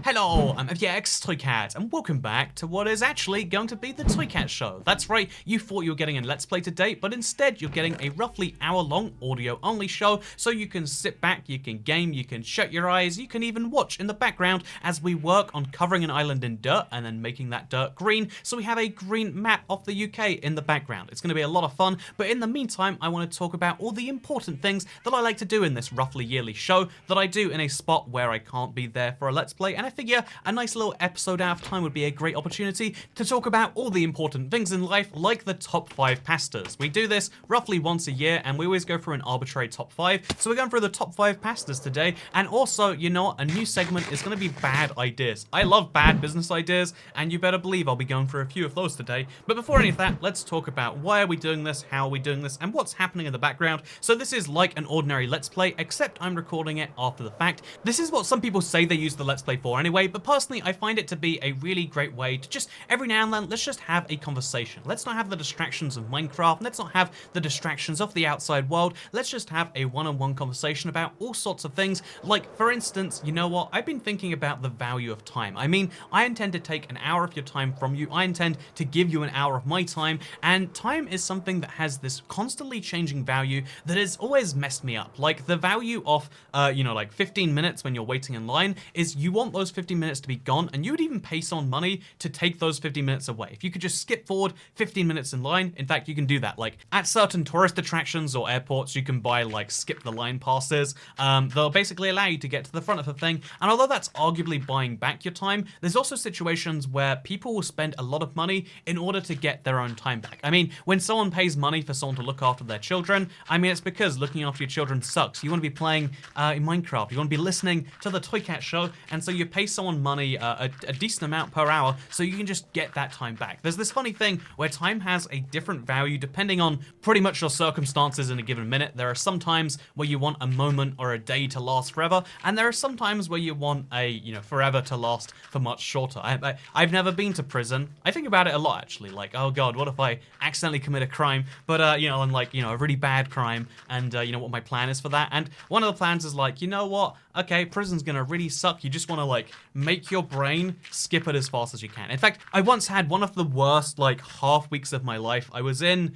Hello, I'm FTX Toycat, and welcome back to what is actually going to be the Toycat Show. That's right, you thought you were getting a Let's Play today, but instead you're getting a roughly hour-long audio-only show, so you can sit back, you can game, you can shut your eyes, you can even watch in the background as we work on covering an island in dirt and then making that dirt green, so we have a green map of the UK in the background. It's going to be a lot of fun, but in the meantime, I want to talk about all the important things that I like to do in this roughly yearly show that I do in a spot where I can't be there for a Let's Play, and I figure a nice little episode out of time would be a great opportunity to talk about all the important things in life, like the top 5 pastas. We do this roughly once a year, and we always go through an arbitrary top 5, so we're going through the top 5 pastas today, and also, you know what, a new segment is going to be bad ideas. I love bad business ideas, and you better believe I'll be going through a few of those today, but before any of that, let's talk about why are we doing this, how are we doing this, and what's happening in the background. So this is like an ordinary Let's Play, except I'm recording it after the fact. This is what some people say they use the Let's Play for anyway, but personally I find it to be a really great way to just every now and then let's just have a conversation. Let's not have the distractions of Minecraft, let's not have the distractions of the outside world, let's just have a one-on-one conversation about all sorts of things. Like for instance, you know what, I've been thinking about the value of time. I mean, I intend to take an hour of your time from you, I intend to give you an hour of my time, and time is something that has this constantly changing value that has always messed me up. Like the value of you know, like 15 minutes when you're waiting in line is you want those 15 minutes to be gone, and you would even pay someone money to take those 15 minutes away. If you could just skip forward 15 minutes in line, in fact, you can do that. Like at certain tourist attractions or airports, you can buy like skip the line passes. They'll basically allow you to get to the front of a thing. And although that's arguably buying back your time, there's also situations where people will spend a lot of money in order to get their own time back. I mean, when someone pays money for someone to look after their children, I mean, it's because looking after your children sucks. You want to be playing in Minecraft, you want to be listening to the Toycat Show, and so you pay someone money, a decent amount per hour, so you can just get that time back. There's this funny thing where time has a different value depending on pretty much your circumstances in a given minute. There are some times where you want a moment or a day to last forever, and there are some times where you want a, you know, forever to last for much shorter. I've never been to prison. I think about it a lot actually, like, oh god, what if I accidentally commit a crime, but you know, and like, you know, a really bad crime, and you know what my plan is for that. And one of the plans is like, you know what, okay, prison's gonna really suck. You just want to like make your brain skip it as fast as you can. In fact, I once had one of the worst like half weeks of my life. I was in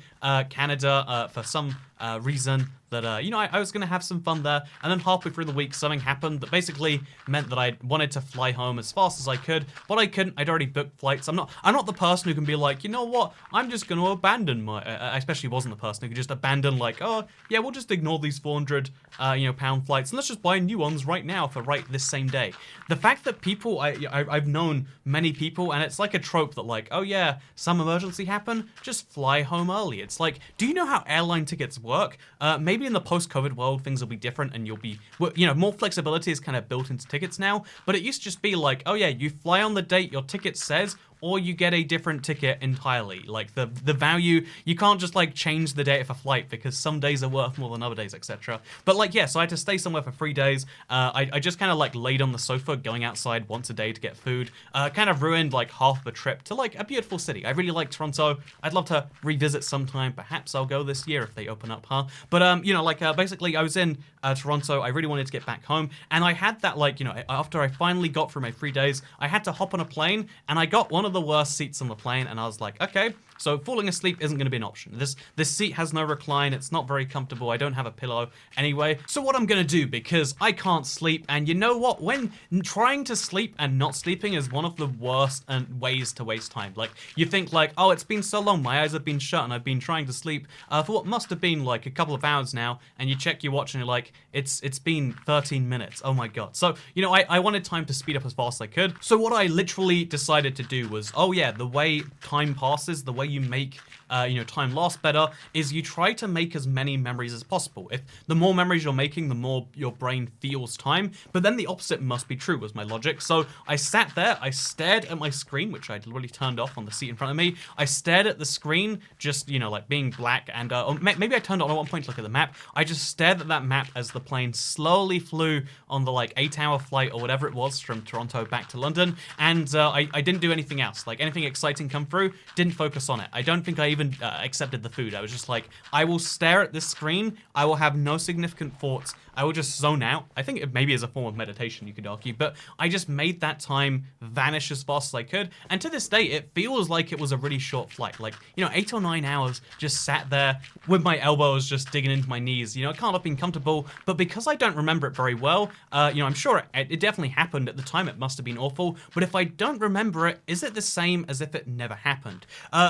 Canada for some reason that, you know, I was going to have some fun there, and then halfway through the week something happened that basically meant that I wanted to fly home as fast as I could, but I couldn't. I'd already booked flights. I'm not the person who can be like, you know what, I'm just going to abandon my, I especially wasn't the person who could just abandon like, oh, yeah, we'll just ignore these 400, you know, pound flights, and let's just buy new ones right now for right this same day. The fact that people, I've known many people, and it's like a trope that like, oh yeah, some emergency happened, just fly home early. It's like, do you know how airline tickets work? Maybe in the post-COVID world, things will be different and you'll be, you know, more flexibility is kind of built into tickets now, but it used to just be like, oh yeah, you fly on the date your ticket says, or you get a different ticket entirely. Like the value, you can't just like change the date of a flight because some days are worth more than other days, etc. But like, yeah, so I had to stay somewhere for 3 days. I just kind of like laid on the sofa going outside once a day to get food. Kind of ruined like half the trip to like a beautiful city. I really like Toronto. I'd love to revisit sometime. Perhaps I'll go this year if they open up, huh? But you know, like basically I was in Toronto. I really wanted to get back home, and I had that like, you know, after I finally got through my 3 days, I had to hop on a plane, and I got one of the worst seats on the plane, and I was like, okay, so falling asleep isn't going to be an option. This seat has no recline, it's not very comfortable, I don't have a pillow anyway. So what I'm going to do, because I can't sleep, and you know what, when trying to sleep and not sleeping is one of the worst ways to waste time. Like, you think like, oh, it's been so long, my eyes have been shut, and I've been trying to sleep for what must have been like a couple of hours now, and you check your watch and you're like, it's been 13 minutes, oh my god. So, you know, I wanted time to speed up as fast as I could, so what I literally decided to do was, oh yeah, the way time passes, the way you make you know, time last better is you try to make as many memories as possible. If the more memories you're making, the more your brain feels time, but then the opposite must be true was my logic. So I sat there, I stared at my screen, which I'd already turned off on the seat in front of me. I stared at the screen, just, you know, like being black, and maybe I turned it on at one point to look at the map. I just stared at that map as the plane slowly flew on the like 8-hour flight or whatever it was from Toronto back to London, and I didn't do anything else. Like anything exciting come through, didn't focus on it. I don't think I even accepted the food. I was just like, I will stare at this screen, I will have no significant thoughts I would just zone out. I think it maybe is a form of meditation, you could argue, but I just made that time vanish as fast as I could. And to this day, it feels like it was a really short flight. Like, 8 or 9 hours just sat there with my elbows just digging into my knees. It can't have been comfortable, but because I don't remember it very well, I'm sure it definitely happened at the time. It must have been awful. But if I don't remember it, is it the same as if it never happened?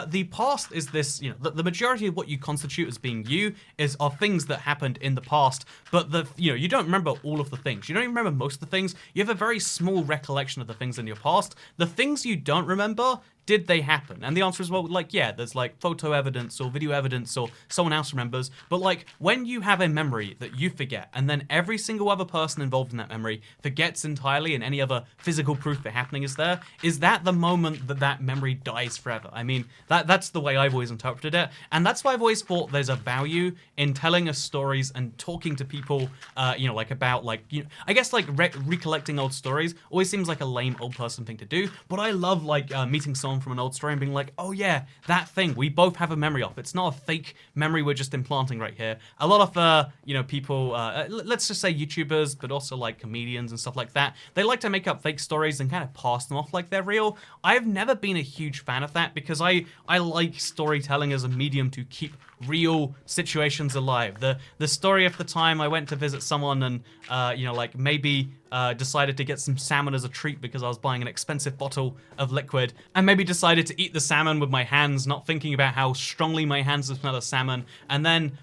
The past is this, the majority of what you constitute as being you are things that happened in the past, but you don't remember all of the things. You don't even remember most of the things. You have a very small recollection of the things in your past. The things you don't remember, did they happen? And the answer is, well, yeah, there's photo evidence or video evidence or someone else remembers. But when you have a memory that you forget and then every single other person involved in that memory forgets entirely and any other physical proof that happening is there, is that the moment that memory dies forever? I mean, that's the way I've always interpreted it. And that's why I've always thought there's a value in telling us stories and talking to people, about I guess recollecting old stories always seems like a lame old person thing to do. But I love meeting someone from an old story and being like, oh yeah, that thing we both have a memory of. It's not a fake memory we're just implanting right here. A lot of people, let's just say YouTubers, but also comedians and stuff like that, they like to make up fake stories and kind of pass them off like they're real. I've never been a huge fan of that because I like storytelling as a medium to keep real situations alive. The story of the time I went to visit someone and maybe decided to get some salmon as a treat because I was buying an expensive bottle of liquid, and maybe decided to eat the salmon with my hands, not thinking about how strongly my hands would smell of salmon, and then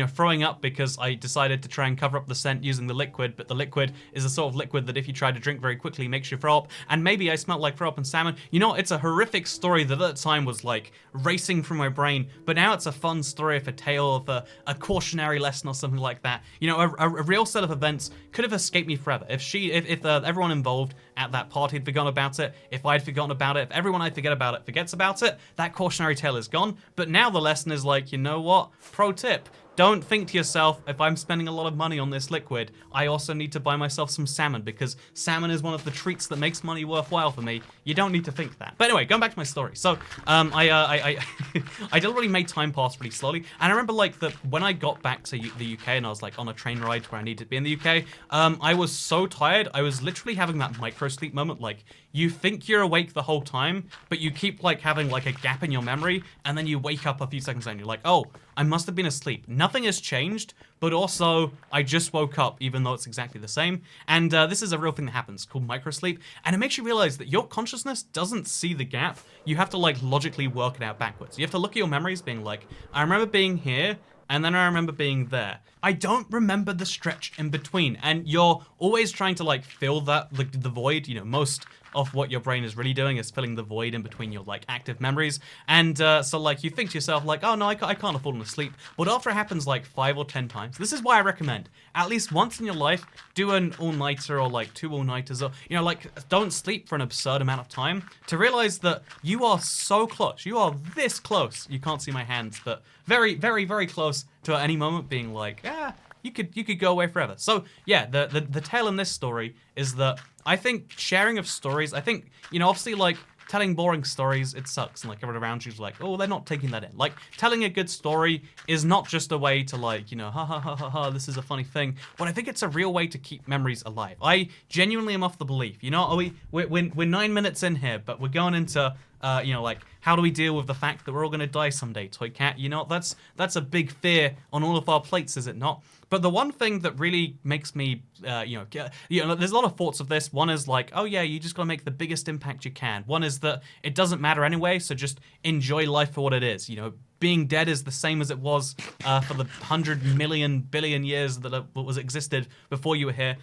throwing up because I decided to try and cover up the scent using the liquid, but the liquid is the sort of liquid that if you try to drink very quickly makes you throw up, and maybe I smelled like throw up and salmon. It's a horrific story that at the time was racing through my brain, but now it's a fun story of a tale of a cautionary lesson or something like that. A real set of events could have escaped me forever. If everyone involved at that party had forgotten about it, if I'd forgotten about it, if everyone I forget about it forgets about it, that cautionary tale is gone. But now the lesson is you know what? Pro tip. Don't think to yourself, if I'm spending a lot of money on this liquid, I also need to buy myself some salmon because salmon is one of the treats that makes money worthwhile for me. You don't need to think that. But anyway, going back to my story. So, I deliberately made time pass really slowly. And I remember when I got back to the UK and I was on a train ride to where I needed to be in the UK, I was so tired. I was literally having that micro sleep moment. You think you're awake the whole time, but you keep having a gap in your memory, and then you wake up a few seconds later and you're like, oh, I must have been asleep. Nothing has changed, but also I just woke up, even though it's exactly the same. And this is a real thing that happens called microsleep, and it makes you realize that your consciousness doesn't see the gap. You have to logically work it out backwards. You have to look at your memories being I remember being here, and then I remember being there. I don't remember the stretch in between, and you're always trying to fill that the void. Most of what your brain is really doing is filling the void in between your active memories, and so you think to yourself oh no, I can't have fallen asleep. But after it happens 5 or 10 times, this is why I recommend at least once in your life do an all-nighter or 2 all-nighters, or don't sleep for an absurd amount of time to realize that you are so close. You are this close. You can't see my hands, but very, very, very close to at any moment being you could go away forever. So yeah, the tale in this story is that I think sharing of stories, I think, obviously telling boring stories, it sucks, and everyone around you's oh, they're not taking that in. Telling a good story is not just a way to ha ha ha ha ha, this is a funny thing, but I think it's a real way to keep memories alive. I genuinely am of the belief, we're 9 minutes in here, but we're going into how do we deal with the fact that we're all going to die someday, Toycat? That's a big fear on all of our plates, is it not? But the one thing that really makes me, there's a lot of thoughts of this. One is oh yeah, you just got to make the biggest impact you can. One is that it doesn't matter anyway, so just enjoy life for what it is. Being dead is the same as it was for the 100 million billion years that was existed before you were here.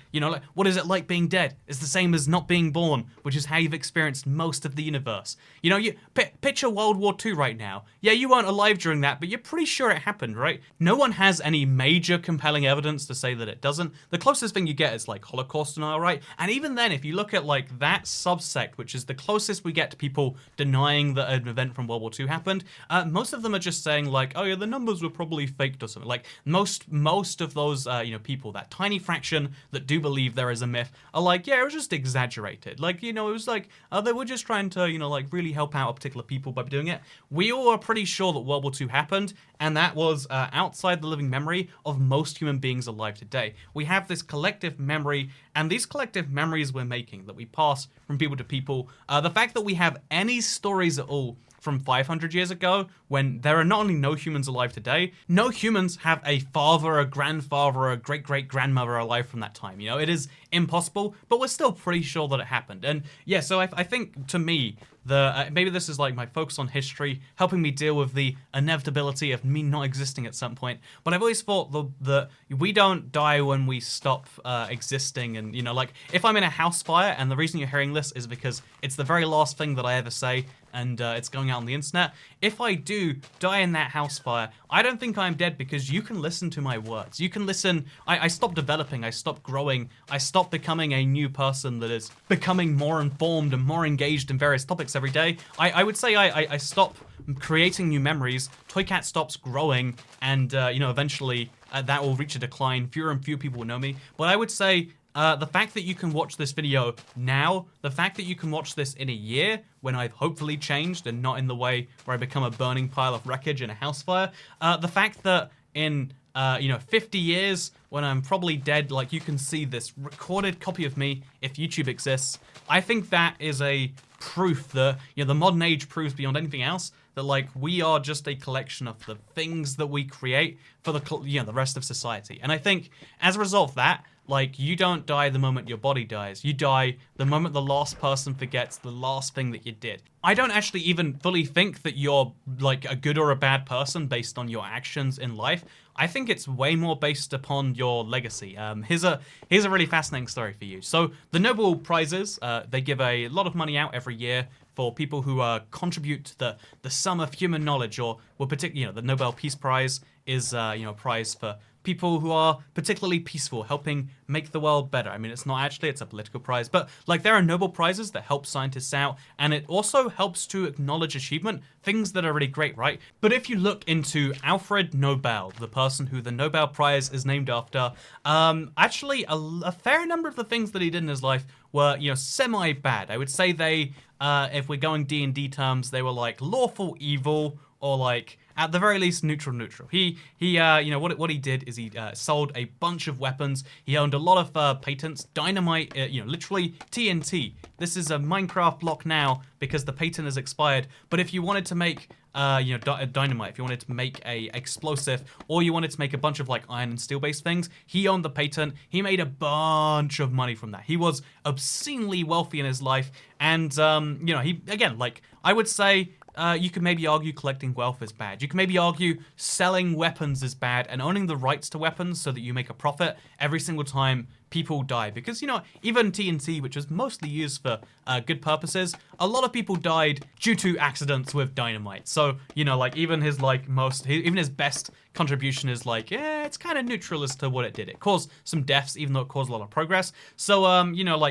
What is it like being dead? It's the same as not being born, which is how you've experienced most of the universe. You picture World War II right now. Yeah, you weren't alive during that, but you're pretty sure it happened, right? No one has any major compelling evidence to say that it doesn't. The closest thing you get is Holocaust denial, right? And even then, if you look at that subsect, which is the closest we get to people denying that an event from World War II happened, most of them are just saying like, oh yeah, the numbers were probably faked or something. Like most of those people, that tiny fraction that do believe there is a myth, are like, yeah, it was just exaggerated. Like, it was like they were just trying to like really help out particular people by doing it. We all are pretty sure that World War II happened, and that was outside the living memory of most human beings alive today. We have this collective memory, and these collective memories we're making that we pass from people to people, the fact that we have any stories at all from 500 years ago, when there are not only no humans alive today, no humans have a father, a grandfather, or a great-great-grandmother alive from that time. It is impossible, but we're still pretty sure that it happened. And yeah, so I think, to me, maybe this is like my focus on history, helping me deal with the inevitability of me not existing at some point. But I've always thought that we don't die when we stop existing. And, like, if I'm in a house fire, and the reason you're hearing this is because it's the very last thing that I ever say, and it's going out on the internet. If I do die in that house fire, I don't think I'm dead, because you can listen to my words. You can listen. I stopped developing. I stopped growing. I stopped becoming a new person that is becoming more informed and more engaged in various topics every day. I would say I stop creating new memories. Toycat stops growing, and eventually that will reach a decline. Fewer and fewer people will know me. But I would say the fact that you can watch this video now, the fact that you can watch this in a year when I've hopefully changed and not in the way where I become a burning pile of wreckage in a house fire, the fact that in 50 years when I'm probably dead, like, you can see this recorded copy of me if YouTube exists, I think that is a proof that, the modern age proves beyond anything else that, like, we are just a collection of the things that we create for the rest of society. And I think as a result of that, like, you don't die the moment your body dies. You die the moment the last person forgets the last thing that you did. I don't actually even fully think that you're, like, a good or a bad person based on your actions in life. I think it's way more based upon your legacy. Here's a really fascinating story for you. So the Nobel Prizes, they give a lot of money out every year for people who contribute the sum of human knowledge, or the Nobel Peace Prize is a prize for people who are particularly peaceful, helping make the world better. I mean, it's a political prize, but like, there are Nobel Prizes that help scientists out, and it also helps to acknowledge achievement, things that are really great, right? But if you look into Alfred Nobel, the person who the Nobel Prize is named after, actually a fair number of the things that he did in his life were, semi-bad. I would say they, if we're going D&D terms, they were like lawful evil, or like, at the very least, neutral. He what he did is he sold a bunch of weapons. He owned a lot of patents, dynamite, literally TNT. This is a Minecraft block now because the patent has expired. But if you wanted to make dynamite, if you wanted to make a explosive, or you wanted to make a bunch of like iron and steel based things, he owned the patent. He made a bunch of money from that. He was obscenely wealthy in his life, and I would say, you could maybe argue collecting wealth is bad. You can maybe argue selling weapons is bad, and owning the rights to weapons so that you make a profit every single time people die. Because, even TNT, which was mostly used for good purposes, a lot of people died due to accidents with dynamite. So, even his best contribution is like, it's kind of neutral as to what it did. It caused some deaths, even though it caused a lot of progress. So,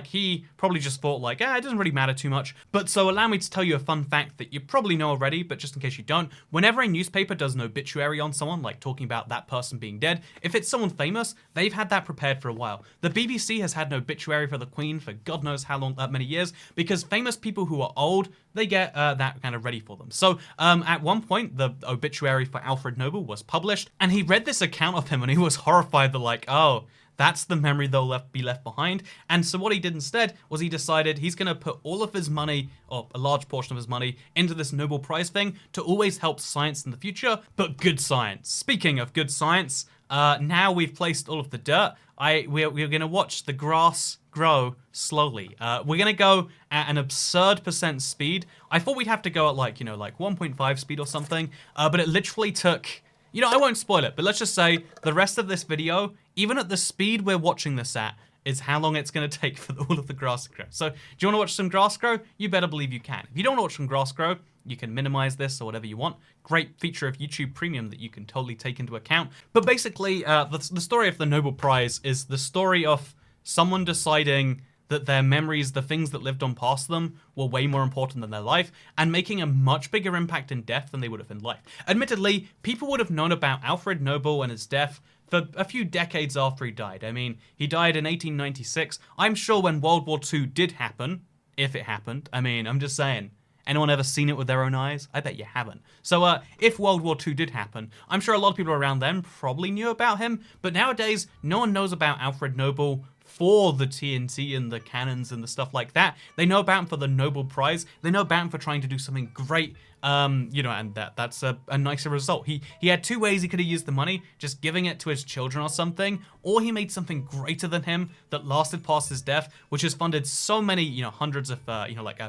he probably just thought like, it doesn't really matter too much. But so allow me to tell you a fun fact that you probably know already, but just in case you don't, whenever a newspaper does an obituary on someone, like talking about that person being dead, if it's someone famous, they've had that prepared for a while. The BBC has had an obituary for the Queen for God knows how long, many years, because famous people who are old, they get that kind of ready for them. So at one point, the obituary for Alfred Nobel was published, and he read this account of him, and he was horrified that like, oh, that's the memory they'll be left behind. And so what he did instead was he decided he's going to put all of his money, or a large portion of his money, into this Nobel Prize thing to always help science in the future, but good science. Speaking of good science, now we've placed all of the dirt. We're going to watch the grass grow slowly. We're going to go at an absurd percent speed. I thought we'd have to go at like 1.5 speed or something, but it literally took... I won't spoil it, but let's just say the rest of this video, even at the speed we're watching this at, is how long it's going to take for all of the grass to grow. So, do you want to watch some grass grow? You better believe you can. If you don't want to watch some grass grow, you can minimize this or whatever you want. Great feature of YouTube Premium that you can totally take into account. But basically, the story of the Nobel Prize is the story of someone deciding that their memories, the things that lived on past them, were way more important than their life, and making a much bigger impact in death than they would have in life. Admittedly, people would have known about Alfred Nobel and his death for a few decades after he died. I mean, he died in 1896. I'm sure when World War II did happen, if it happened, I mean, I'm just saying, anyone ever seen it with their own eyes? I bet you haven't. So if World War II did happen, I'm sure a lot of people around then probably knew about him, but nowadays, no one knows about Alfred Nobel for the TNT and the cannons and the stuff like that. They know about him for the Nobel Prize. They know about him for trying to do something great, you know, and that's a nicer result. He had two ways he could have used the money, just giving it to his children or something, or he made something greater than him that lasted past his death, which has funded so many, you know, hundreds of,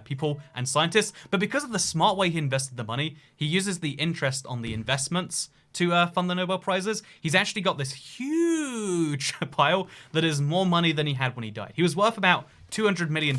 people and scientists. But because of the smart way he invested the money, he uses the interest on the investments to fund the Nobel Prizes. He's actually got this huge pile that is more money than he had when he died. He was worth about $200 million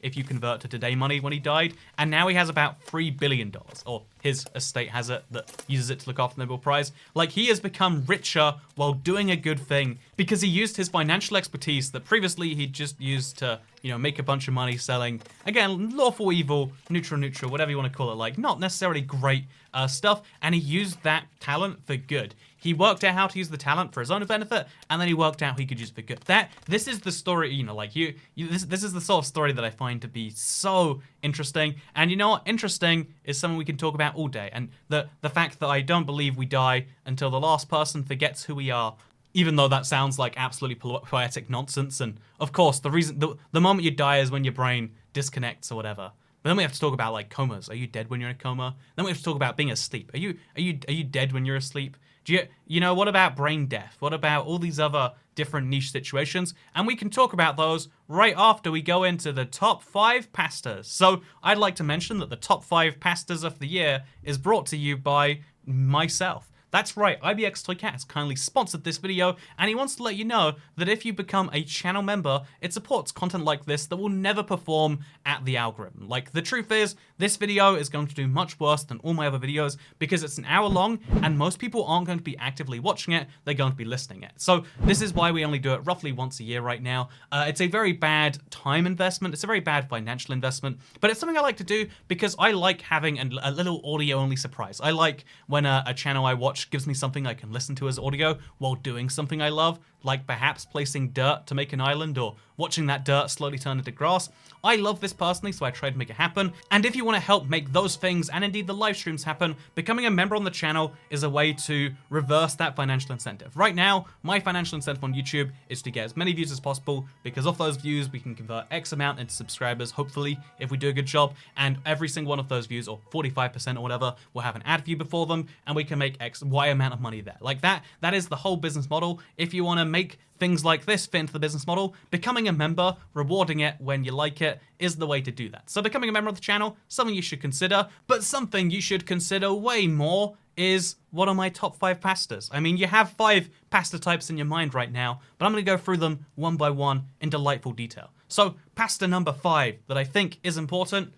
if you convert to today money when he died, and now he has about $3 billion, or his estate has it that uses it to look after the Nobel Prize. Like, he has become richer while doing a good thing because he used his financial expertise that previously he just used to, you know, make a bunch of money selling, again, lawful evil, neutral, whatever you want to call it, like, not necessarily great stuff, and he used that talent for good. He worked out how to use the talent for his own benefit, and then he worked out he could use it for good. This is the story, you know, like this is the sort of story that I find to be so interesting. And you know what? Interesting is something we can talk about all day. And the fact that I don't believe we die until the last person forgets who we are, even though that sounds like absolutely poetic nonsense. And of course, the moment you die is when your brain disconnects or whatever. But then we have to talk about like comas. Are you dead when you're in a coma? Then we have to talk about being asleep. Are you dead when you're asleep? You know, what about brain death? What about all these other different niche situations? And we can talk about those right after we go into the top 5 pastas. So I'd like to mention that the top 5 pastas of the year is brought to you by myself. That's right, IBX Toycat has kindly sponsored this video, and he wants to let you know that if you become a channel member, it supports content like this that will never perform at the algorithm. Like, the truth is, this video is going to do much worse than all my other videos because it's an hour long, and most people aren't going to be actively watching it, they're going to be listening it. So this is why we only do it roughly once a year right now. It's a very bad time investment, it's a very bad financial investment, but it's something I like to do because I like having a little audio-only surprise. I like when a channel I watch gives me something I can listen to as audio while doing something I love, like perhaps placing dirt to make an island or watching that dirt slowly turn into grass. I love this personally, so I try to make it happen. And if you want to help make those things and indeed the live streams happen, becoming a member on the channel is a way to reverse that financial incentive. Right now, my financial incentive on YouTube is to get as many views as possible, because off those views, we can convert X amount into subscribers, hopefully, if we do a good job. And every single one of those views, or 45% or whatever, will have an ad view before them, and we can make Y amount of money there. Like that is the whole business model. If you want to make things like this fit into the business model, becoming a member, rewarding it when you like it, is the way to do that. So becoming a member of the channel, something you should consider, but something you should consider way more is, what are my top 5 pastas? I mean, you have 5 pasta types in your mind right now, but I'm going to go through them one by one in delightful detail. So, pasta number 5 that I think is important,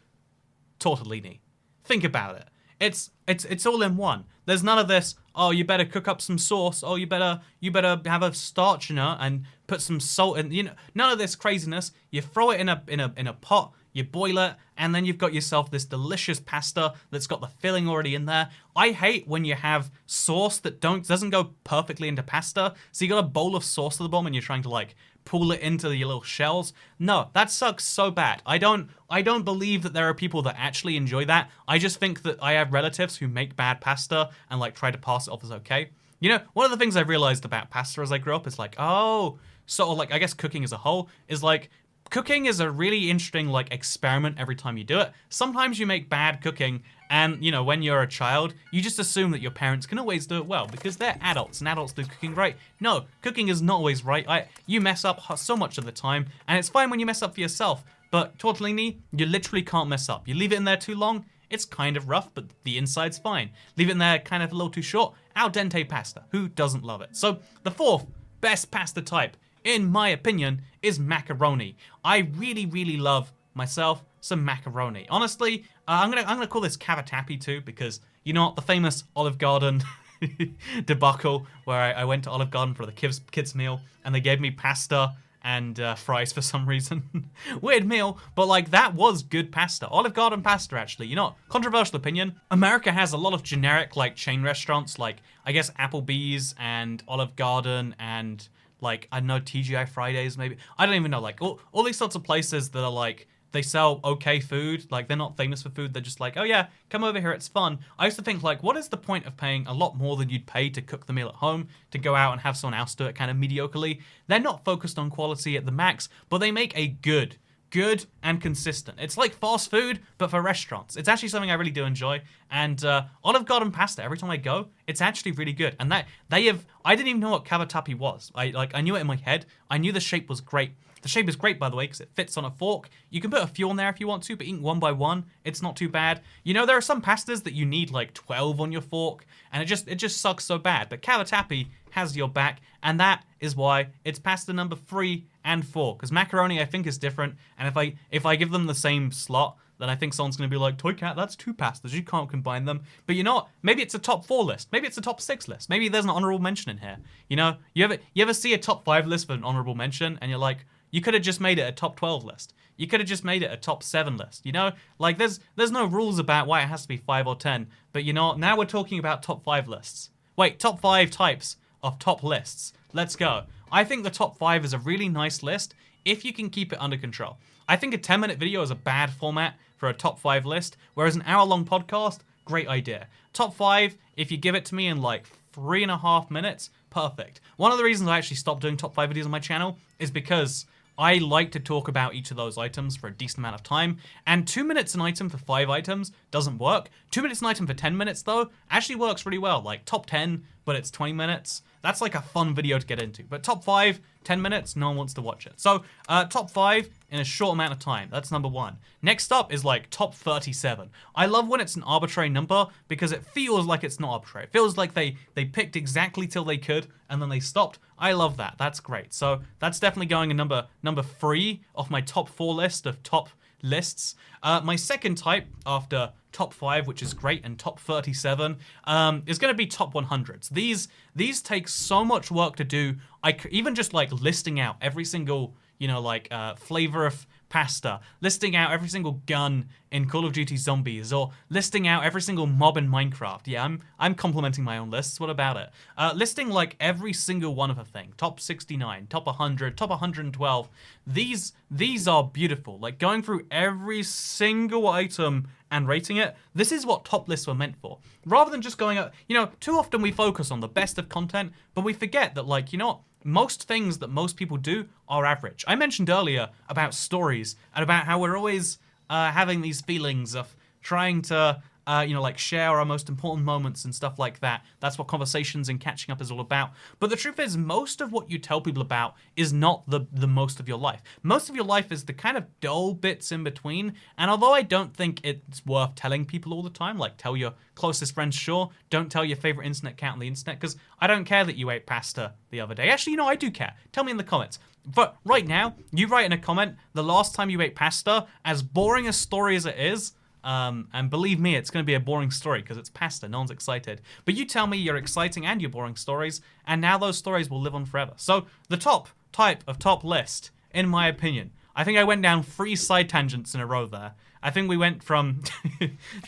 tortellini. Think about it. It's all in one. There's none of this, oh, you better cook up some sauce, oh, you better have a starch in it and put some salt in, you know, none of this craziness. You throw it in a pot, you boil it, and then you've got yourself this delicious pasta that's got the filling already in there. I hate when you have sauce that doesn't go perfectly into pasta, so you got a bowl of sauce at the bottom and you're trying to like pull it into your little shells. No, that sucks so bad. I don't believe that there are people that actually enjoy that. I just think that I have relatives who make bad pasta and like try to pass it off as okay. You know, one of the things I realized about pasta as I grew up is like, oh, sort of like, I guess cooking as a whole is like, cooking is a really interesting like experiment every time you do it. Sometimes you make bad cooking, and you know, when you're a child, you just assume that your parents can always do it well because they're adults and adults do cooking right. No, cooking is not always right. You mess up so much of the time, and it's fine when you mess up for yourself, but tortellini, you literally can't mess up. You leave it in there too long, it's kind of rough, but the inside's fine. Leave it in there kind of a little too short, al dente pasta. Who doesn't love it? So the 4th best pasta type, in my opinion, is macaroni. I really love myself some macaroni. Honestly, I'm gonna call this cavatappi too, because you know what, the famous Olive Garden debacle where I went to Olive Garden for the kids meal and they gave me pasta and fries for some reason. Weird meal, but like that was good pasta. Olive Garden pasta, actually. You know, controversial opinion. America has a lot of generic like chain restaurants, like I guess Applebee's and Olive Garden and like, I don't know, TGI Fridays maybe. I don't even know, like all these sorts of places that are like, they sell okay food, like they're not famous for food, they're just like, oh yeah, come over here, it's fun. I used to think like, what is the point of paying a lot more than you'd pay to cook the meal at home, to go out and have someone else do it kind of mediocrely? They're not focused on quality at the max, but they make a good and consistent. It's like fast food, but for restaurants. It's actually something I really do enjoy. And Olive Garden pasta, every time I go, it's actually really good. And that I didn't even know what cavatappi was. I knew it in my head. I knew the shape was great. The shape is great, by the way, because it fits on a fork. You can put a few on there if you want to, but eating one by one, it's not too bad. You know, there are some pastas that you need like 12 on your fork, and it just sucks so bad. But cavatappi has your back, and that is why it's pasta number 3 and 4. Because macaroni, I think, is different, and if I give them the same slot, then I think someone's going to be like, Toycat, that's 2 pastas, you can't combine them. But you know what? Maybe it's a top 4 list. Maybe it's a top 6 list. Maybe there's an honorable mention in here. You know, you ever see a top 5 list for an honorable mention, and you're like, you could have just made it a top 12 list. You could have just made it a top 7 list. You know, like there's no rules about why it has to be 5 or 10. But you know, now we're talking about top 5 lists. Wait, top 5 types of top lists. Let's go. I think the top 5 is a really nice list if you can keep it under control. I think a 10-minute video is a bad format for a top 5 list, whereas an hour-long podcast, great idea. Top 5, if you give it to me in like 3.5 minutes, perfect. One of the reasons I actually stopped doing top 5 videos on my channel is because I like to talk about each of those items for a decent amount of time, and 2 minutes an item for 5 items doesn't work. 2 minutes an item for 10 minutes, though, actually works really well. Like, top 10, but it's 20 minutes. That's like a fun video to get into. But top 5, 10 minutes, no one wants to watch it. So, top 5 in a short amount of time. That's number 1. Next up is like top 37. I love when it's an arbitrary number because it feels like it's not arbitrary. It feels like they picked exactly till they could and then they stopped. I love that. That's great. So that's definitely going in number 3 off my top 4 list of top lists. My second type after top 5, which is great, and top 37 is going to be top 100s. These take so much work to do. Even just like listing out every single, you know, like flavor of pasta, listing out every single gun in Call of Duty Zombies, or listing out every single mob in Minecraft. Yeah, I'm complimenting my own lists. What about it? Listing like every single one of a thing. Top 69, top 100, top 112. These are beautiful. Like going through every single item and rating it. This is what top lists were meant for. Rather than just going up, you know, too often we focus on the best of content, but we forget that, like, you know, most things that most people do are average. I mentioned earlier about stories and about how we're always having these feelings of trying to, you know, like share our most important moments and stuff like that. That's what conversations and catching up is all about. But the truth is, most of what you tell people about is not the most of your life. Most of your life is the kind of dull bits in between. And although I don't think it's worth telling people all the time, like tell your closest friends, sure, don't tell your favorite internet cat on the internet, because I don't care that you ate pasta the other day. Actually, you know, I do care. Tell me in the comments. But right now, you write in a comment the last time you ate pasta, as boring a story as it is. And believe me, it's going to be a boring story because it's pasta. No one's excited. But you tell me your exciting and your boring stories, and now those stories will live on forever. So the top type of top list, in my opinion, I think I went down 3 side tangents in a row there. I think we went from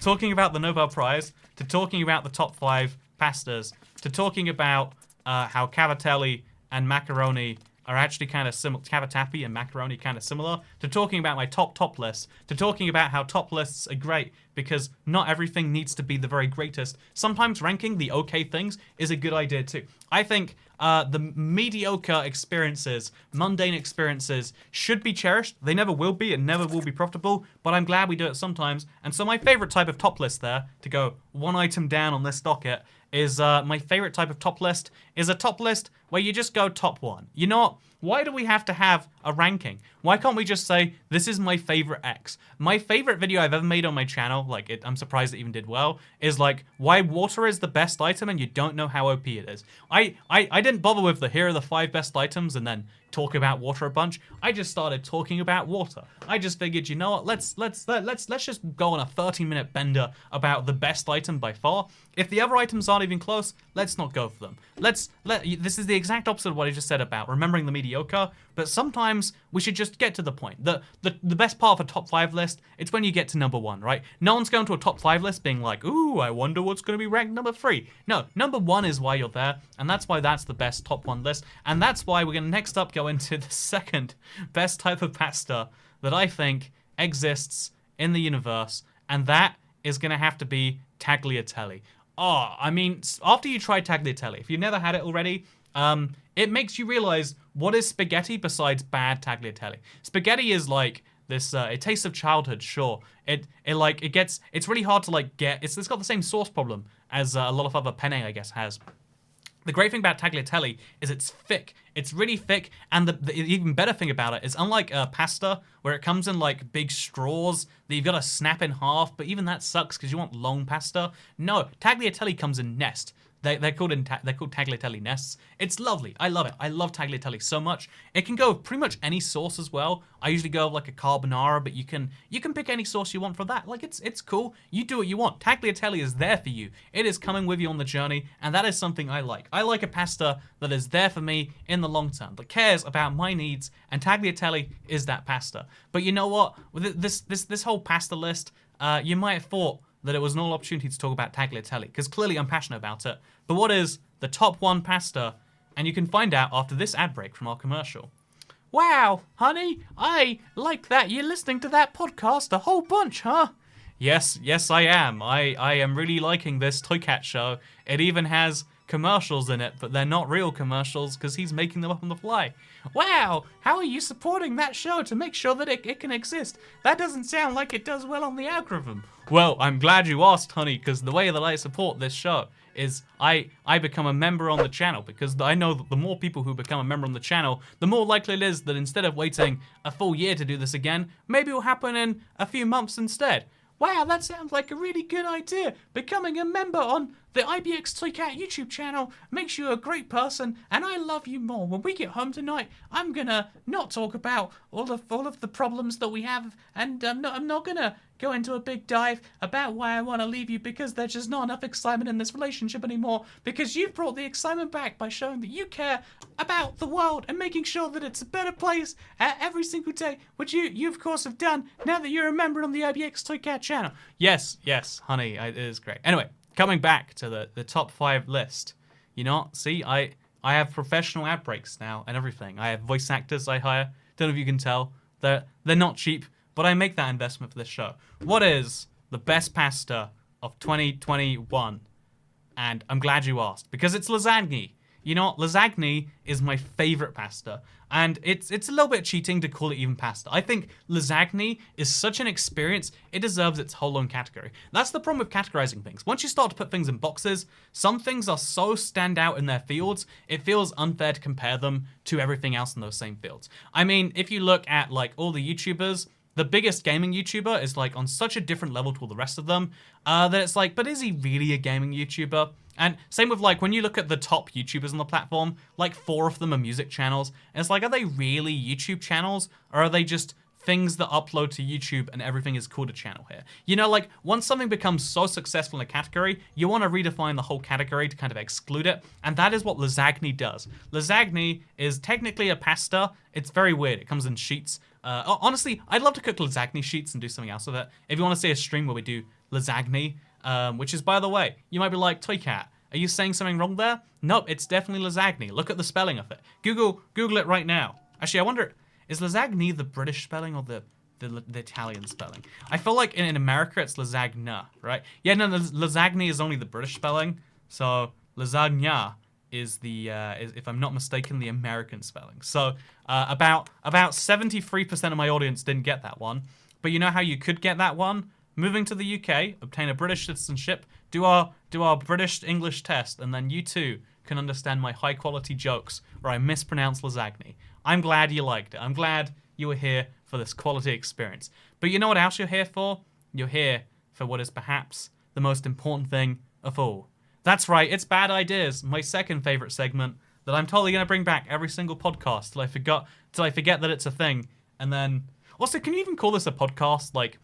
talking about the Nobel Prize to talking about the top 5 pastas to talking about how cavatelli and macaroni are actually kind of similar, cavatappi and macaroni kind of similar, to talking about my top list, to talking about how top lists are great because not everything needs to be the very greatest. Sometimes ranking the okay things is a good idea too. I think the mediocre experiences, mundane experiences should be cherished. They never will be, it never will be profitable, but I'm glad we do it sometimes. And so my favorite type of top list there, to go 1 item down on this docket, is my favorite type of top list is a top list where you just go top 1. You know what? Why do we have to have a ranking? Why can't we just say, this is my favorite X? My favorite video I've ever made on my channel, like I'm surprised it even did well, is like why water is the best item and you don't know how OP it is. I didn't bother with the here are the 5 best items and then talk about water a bunch. I just started talking about water. I just figured, you know what, let's just go on a 30-minute bender about the best item by far. If the other items aren't even close, let's not go for them. This is the exact opposite of what I just said about remembering the mediocre. mediocre, but sometimes we should just get to the point. The best part of a top 5 list, it's when you get to number 1, right? No one's going to a top 5 list being like, ooh, I wonder what's going to be ranked number 3. No, number 1 is why you're there, and that's why that's the best top 1 list, and that's why we're going to next up go into the second best type of pasta that I think exists in the universe, and that is going to have to be tagliatelle. Oh, I mean, after you try tagliatelle, if you've never had it already, it makes you realize what is spaghetti besides bad tagliatelle. Spaghetti is like this, it tastes of childhood, sure. It's really hard to like get, it's got the same sauce problem as a lot of other penne, I guess, has. The great thing about tagliatelle is it's thick. It's really thick, and the even better thing about it is unlike pasta, where it comes in like big straws that you've got to snap in half, but even that sucks because you want long pasta. No, tagliatelle comes in nest. They're called tagliatelle nests. It's lovely. I love it. I love tagliatelle so much. It can go with pretty much any sauce as well. I usually go with like a carbonara, but you can pick any sauce you want for that. Like it's cool. You do what you want. Tagliatelle is there for you. It is coming with you on the journey, and that is something I like. I like a pasta that is there for me in the long term, that cares about my needs, and tagliatelle is that pasta. But you know what? With this whole pasta list, you might have thought that it was an opportunity to talk about tagliatelle, because clearly I'm passionate about it. But what is the top 1 pasta? And you can find out after this ad break from our commercial. Wow, honey, I like that you're listening to that podcast a whole bunch, huh? Yes, I am. I am really liking this Toycat show. It even has commercials in it, but they're not real commercials because he's making them up on the fly. Wow, how are you supporting that show to make sure that it can exist? That doesn't sound like it does well on the algorithm. Well, I'm glad you asked, honey, because the way that I support this show is I become a member on the channel, because I know that the more people who become a member on the channel, the more likely it is that instead of waiting a full year to do this again, maybe it will happen in a few months instead. Wow, that sounds like a really good idea. Becoming a member on the IBX Toycat YouTube channel makes you a great person, and I love you more. When we get home tonight, I'm gonna not talk about all of the problems that we have, and I'm not gonna go into a big dive about why I want to leave you, because there's just not enough excitement in this relationship anymore, because you've brought the excitement back by showing that you care about the world and making sure that it's a better place every single day, which you of course have done now that you're a member on the IBX Toycat channel. Yes, honey, it is great. Anyway, coming back to the top 5 list, you know, see, I have professional ad breaks now and everything. I have voice actors I hire. Don't know if you can tell. They're not cheap, but I make that investment for this show. What is the best pasta of 2021? And I'm glad you asked, because it's lasagne. You know what? Lasagne is my favorite pasta, and it's a little bit cheating to call it even pasta. I think lasagne is such an experience, it deserves its whole own category. That's the problem with categorizing things. Once you start to put things in boxes, some things are so stand out in their fields, it feels unfair to compare them to everything else in those same fields. I mean, if you look at like all the YouTubers, the biggest gaming YouTuber is like on such a different level to all the rest of them that it's like, but is he really a gaming YouTuber? And same with like when you look at the top YouTubers on the platform, like 4 of them are music channels. And it's like, are they really YouTube channels, or are they just things that upload to YouTube and everything is called a channel here? You know, like once something becomes so successful in a category, you want to redefine the whole category to kind of exclude it. And that is what lasagne does. Lasagne is technically a pasta. It's very weird. It comes in sheets. Honestly, I'd love to cook lasagne sheets and do something else with it. If you want to see a stream where we do lasagne, which is, by the way, you might be like, Toycat, are you saying something wrong there? Nope, it's definitely lasagne. Look at the spelling of it. Google it right now. Actually, I wonder, is lasagne the British spelling or the Italian spelling? I feel like in America it's lasagna, right? Yeah, no, lasagne is only the British spelling. So lasagna is the, if I'm not mistaken, the American spelling. So about 73% of my audience didn't get that one. But you know how you could get that one? Moving to the UK, obtain a British citizenship, do our British English test, and then you too can understand my high quality jokes where I mispronounce lasagne. I'm glad you liked it. I'm glad you were here for this quality experience. But you know what else you're here for? You're here for what is perhaps the most important thing of all. That's right, it's Bad Ideas, my second favorite segment that I'm totally going to bring back every single podcast till I forget that it's a thing. And then, also, can you even call this a podcast? Like,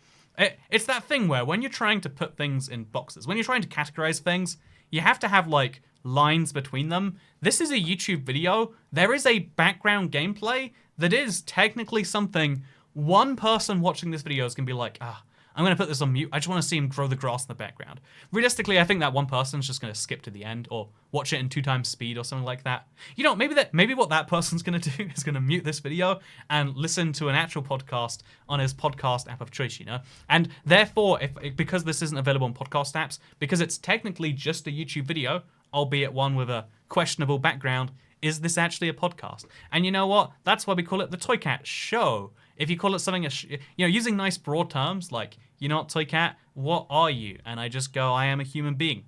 it's that thing where when you're trying to put things in boxes, when you're trying to categorize things, you have to have like lines between them. This is a YouTube video. There is a background gameplay that is technically something one person watching this video is going to be like, I'm going to put this on mute. I just want to see him grow the grass in the background. Realistically, I think that one person's just going to skip to the end or watch it in 2 times speed or something like that. You know, maybe what that person's going to do is going to mute this video and listen to an actual podcast on his podcast app of choice, you know? And therefore, because this isn't available on podcast apps, because it's technically just a YouTube video, albeit one with a questionable background, is this actually a podcast? And you know what? That's why we call it the Toycat Show. If you call it something, using nice broad terms like, you know what, Toycat, what are you? And I just go, I am a human being.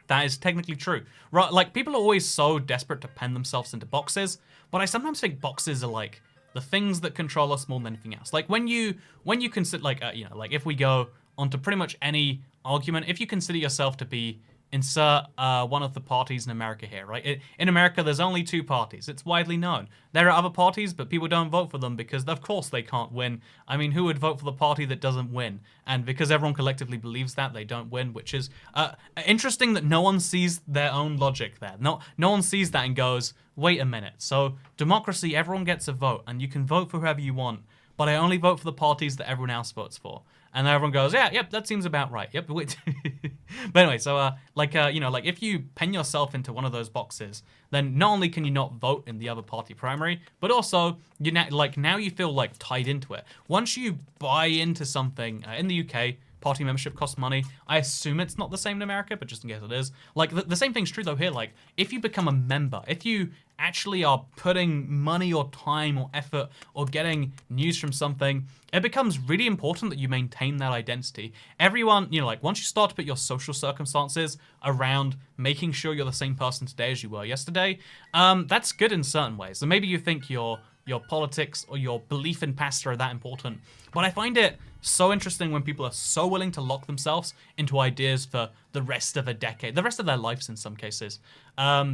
That is technically true. Right? Like, people are always so desperate to pen themselves into boxes, but I sometimes think boxes are like the things that control us more than anything else. Like when you consider, like, like if we go onto pretty much any argument, if you consider yourself to be insert one of the parties in America here, right? In America, there's only 2 parties. It's widely known. There are other parties, but people don't vote for them because, of course, they can't win. I mean, who would vote for the party that doesn't win? And because everyone collectively believes that, they don't win, which is interesting that no one sees their own logic there. No one sees that and goes, wait a minute. So democracy, everyone gets a vote, and you can vote for whoever you want, but I only vote for the parties that everyone else votes for. And everyone goes, yep, that seems about right. Yep. But anyway, so like if you pen yourself into one of those boxes, then not only can you not vote in the other party primary, but also now you feel like tied into it. Once you buy into something in the UK, party membership costs money. I assume it's not the same in America, but just in case it is. Like, the same thing's true, though, here. Like, if you become a member, if you actually are putting money or time or effort or getting news from something, it becomes really important that you maintain that identity. Everyone, once you start to put your social circumstances around making sure you're the same person today as you were yesterday, that's good in certain ways. So maybe you think your politics or your belief in pasta are that important. But I find it so interesting when people are so willing to lock themselves into ideas for the rest of a decade, the rest of their lives in some cases.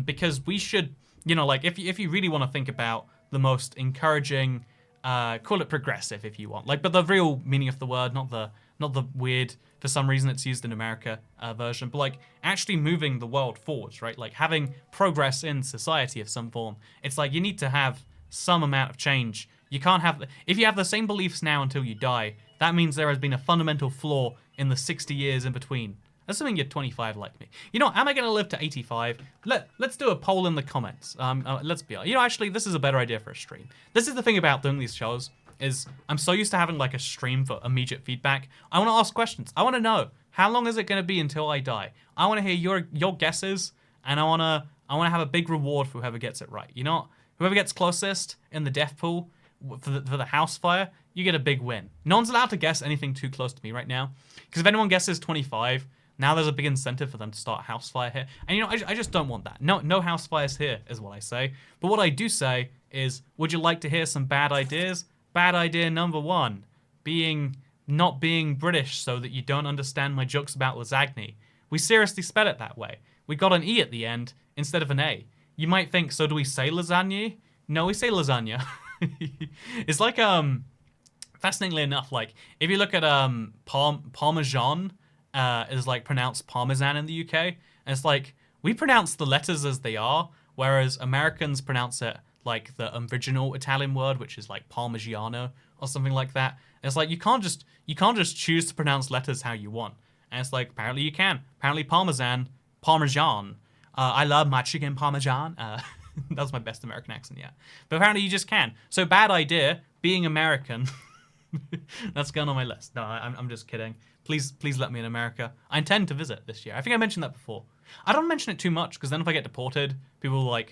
Because we should, if you really want to think about the most encouraging, call it progressive if you want, but the real meaning of the word, not the weird, for some reason it's used in America version, but actually moving the world forwards, right? Like having progress in society of some form. It's like you need to have some amount of change. You can't have, if you have the same beliefs now until you die, that means there has been a fundamental flaw in the 60 years in between. Assuming you're 25 like me. Am I going to live to 85? Let's do a poll in the comments. Let's be honest. Actually, this is a better idea for a stream. This is the thing about doing these shows, is I'm so used to having a stream for immediate feedback. I want to ask questions. I want to know, how long is it going to be until I die? I want to hear your guesses, and I want to have a big reward for whoever gets it right. Whoever gets closest in the death pool for the house fire, you get a big win. No one's allowed to guess anything too close to me right now, because if anyone guesses 25, now there's a big incentive for them to start a house fire here. And I just don't want that. No house fires here is what I say. But what I do say is, would you like to hear some bad ideas? Bad idea number 1, not being British so that you don't understand my jokes about lasagna. We seriously spell it that way. We got an E at the end instead of an A. You might think, so do we say lasagna? No, we say lasagna. It's fascinatingly enough, if you look at Parmesan, is pronounced Parmesan in the UK, and it's we pronounce the letters as they are, whereas Americans pronounce it like the original Italian word, which is Parmigiano or something like that. And it's you can't just choose to pronounce letters how you want. And it's apparently you can. Apparently Parmesan. I love my chicken Parmesan. That was my best American accent yet. But apparently you just can. So bad idea, being American. That's going on my list. No, I'm just kidding. Please let me in America. I intend to visit this year. I think I mentioned that before. I don't mention it too much, because then if I get deported, people are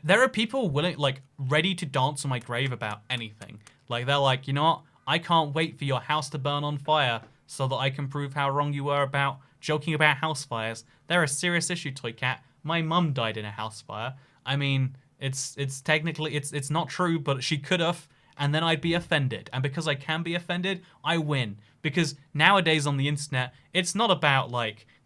there are people willing, ready to dance on my grave about anything. They're you know what? I can't wait for your house to burn on fire so that I can prove how wrong you were about joking about house fires. They're a serious issue, Toycat. My mum died in a house fire. I mean, it's technically, it's not true, but she could have, and then I'd be offended. And because I can be offended, I win. Because nowadays on the internet, it's not about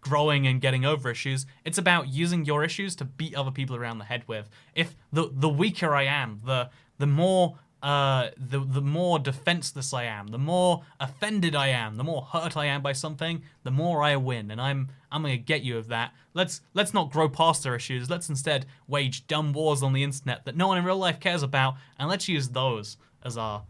growing and getting over issues. It's about using your issues to beat other people around the head with. If the weaker I am, the more the more defenseless I am, the more offended I am, the more hurt I am by something, the more I win. And I'm gonna get you of that. Let's not grow past our issues. Let's instead wage dumb wars on the internet that no one in real life cares about, and let's use those as our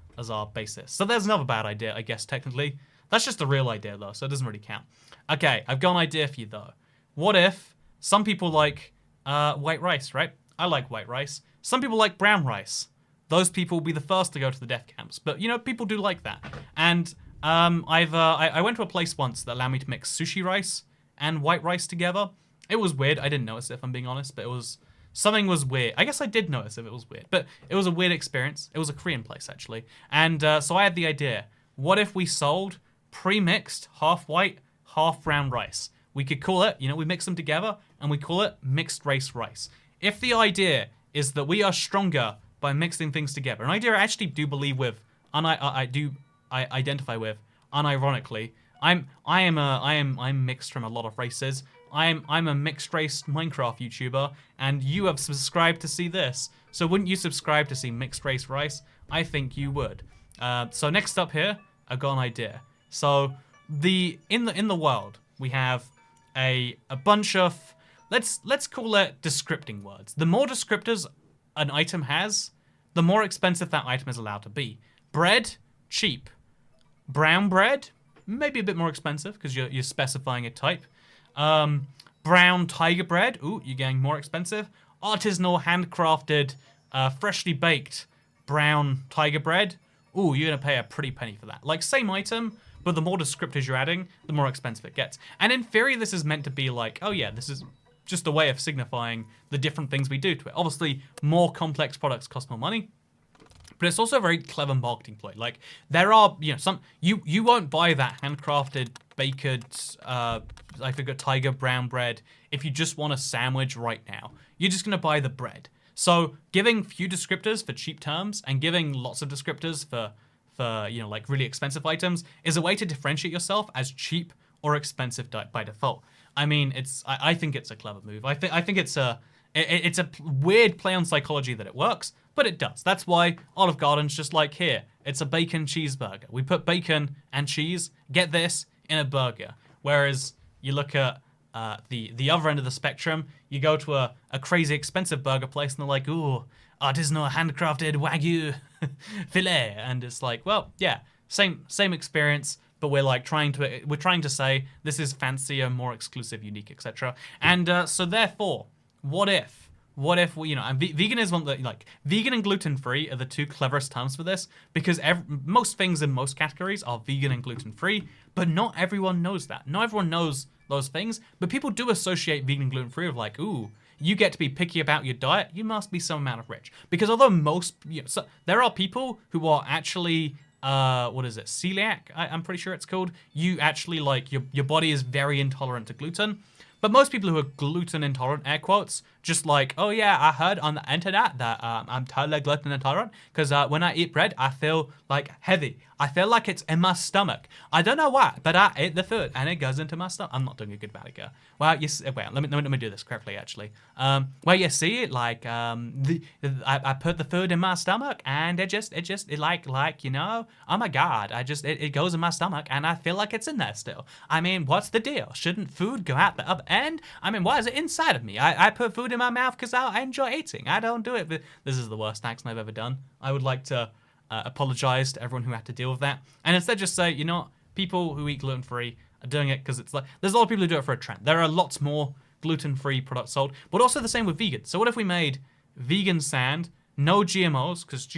basis. So there's another bad idea, I guess, technically. That's just a real idea though, so it doesn't really count. Okay, I've got an idea for you though. What if some people like white rice, right? I like white rice. Some people like brown rice. Those people will be the first to go to the death camps. But, you know, people do like that. And I went to a place once that allowed me to mix sushi rice and white rice together. It was weird. I didn't notice it, if I'm being honest, but something was weird. I guess I did notice if it was weird, but it was a weird experience. It was a Korean place, actually. And so I had the idea, what if we sold pre-mixed half white, half brown rice? We could call it, you know, we mix them together, and we call it mixed race rice. If the idea is that we are stronger by mixing things together, an idea I actually do believe with, and I identify with, unironically. I'm mixed from a lot of races. I'm a mixed race Minecraft YouTuber, and you have subscribed to see this. So wouldn't you subscribe to see mixed race rice? I think you would. So next up here, I've got an idea. So in the world we have a bunch of, let's call it descripting words. The more descriptors an item has, the more expensive that item is allowed to be. Bread, cheap. Brown bread, maybe a bit more expensive because you're specifying a type. Brown tiger bread, ooh, you're getting more expensive. Artisanal, handcrafted, freshly baked brown tiger bread, ooh, you're gonna pay a pretty penny for that. Like, same item, but the more descriptors you're adding, the more expensive it gets. And in theory, this is meant to be like, oh yeah, this is just a way of signifying the different things we do to it. Obviously, more complex products cost more money, but it's also a very clever marketing ploy. Like, there are, you know, some, you won't buy that handcrafted, baked, I forgot, tiger brown bread if you just want a sandwich right now. You're just gonna buy the bread. So giving few descriptors for cheap terms and giving lots of descriptors for you know, like really expensive items is a way to differentiate yourself as cheap or expensive by default. I mean, I think it's a clever move. I think it's a weird play on psychology that it works, but it does. That's why Olive Garden's just like, here, it's a bacon cheeseburger. We put bacon and cheese, get this, in a burger. Whereas you look at the other end of the spectrum, you go to a crazy expensive burger place and they're like, ooh, artisanal handcrafted Wagyu filet. And it's like, well, yeah, same experience, but we're like trying to say this is fancier, more exclusive, unique, etc. And so therefore, what if we, you know, and vegan is one that, like, vegan and gluten-free are the two cleverest terms for this, because most things in most categories are vegan and gluten-free, but not everyone knows that. Not everyone knows those things, but people do associate vegan and gluten-free with like, ooh, you get to be picky about your diet, you must be some amount of rich. Because although most, you know, so there are people who are actually, what is it, celiac, I'm pretty sure it's called. You actually, like, your body is very intolerant to gluten. But most people who are gluten intolerant, air quotes, just like, oh yeah, I heard on the internet that I'm totally gluten intolerant because when I eat bread, I feel like heavy. I feel like it's in my stomach. I don't know why, but I ate the food and it goes into my stomach. I'm not doing a good Vatican. Well, you see, wait, let me do this correctly actually. Well, you see, like I put the food in my stomach and it like you know, oh my god, it goes in my stomach and I feel like it's in there still. I mean, what's the deal? Shouldn't food go out the other end? I mean, why is it inside of me? I put food in my mouth because I enjoy eating. I don't do it. But this is the worst accent I've ever done. I would like to apologize to everyone who had to deal with that, and instead just say, you know what, people who eat gluten-free are doing it because it's like, there's a lot of people who do it for a trend. There are lots more gluten-free products sold, but also the same with vegan. So what if we made vegan sand, no GMOs, because